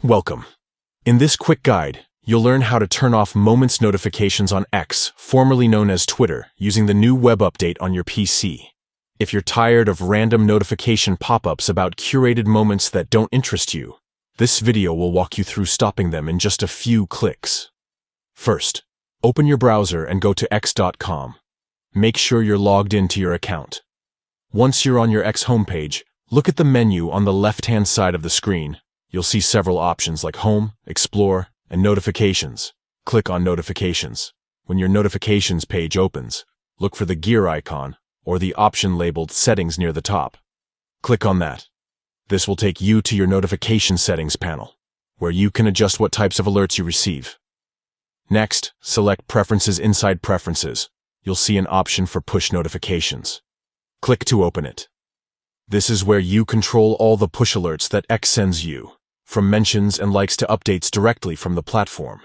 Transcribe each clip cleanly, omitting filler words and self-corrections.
Welcome. In this quick guide, you'll learn how to turn off Moments notifications on X, formerly known as Twitter, using the new web update on your PC. If you're tired of random notification pop-ups about curated moments that don't interest you, this video will walk you through stopping them in just a few clicks. First, open your browser and go to x.com. Make sure you're logged into your account. Once you're on your X homepage, look at the menu on the left-hand side of the screen. You'll see several options like Home, Explore, and Notifications. Click on Notifications. When your Notifications page opens, look for the gear icon or the option labeled Settings near the top. Click on that. This will take you to your notification settings panel, where you can adjust what types of alerts you receive. Next, select Preferences. Inside Preferences, you'll see an option for push notifications. Click to open it. This is where you control all the push alerts that X sends you, from mentions and likes to updates directly from the platform.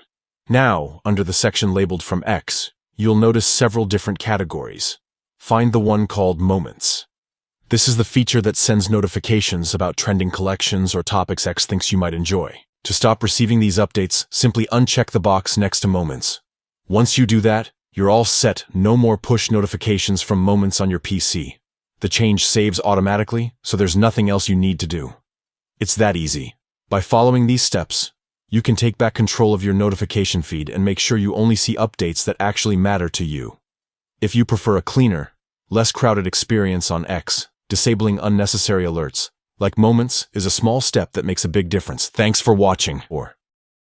Now, under the section labeled From X, you'll notice several different categories. Find the one called Moments. This is the feature that sends notifications about trending collections or topics X thinks you might enjoy. To stop receiving these updates, simply uncheck the box next to Moments. Once you do that, you're all set. No more push notifications from Moments on your PC. The change saves automatically, so there's nothing else you need to do. It's that easy. By following these steps, you can take back control of your notification feed and make sure you only see updates that actually matter to you. If you prefer a cleaner, less crowded experience on X, disabling unnecessary alerts, like Moments, is a small step that makes a big difference. Thanks for watching.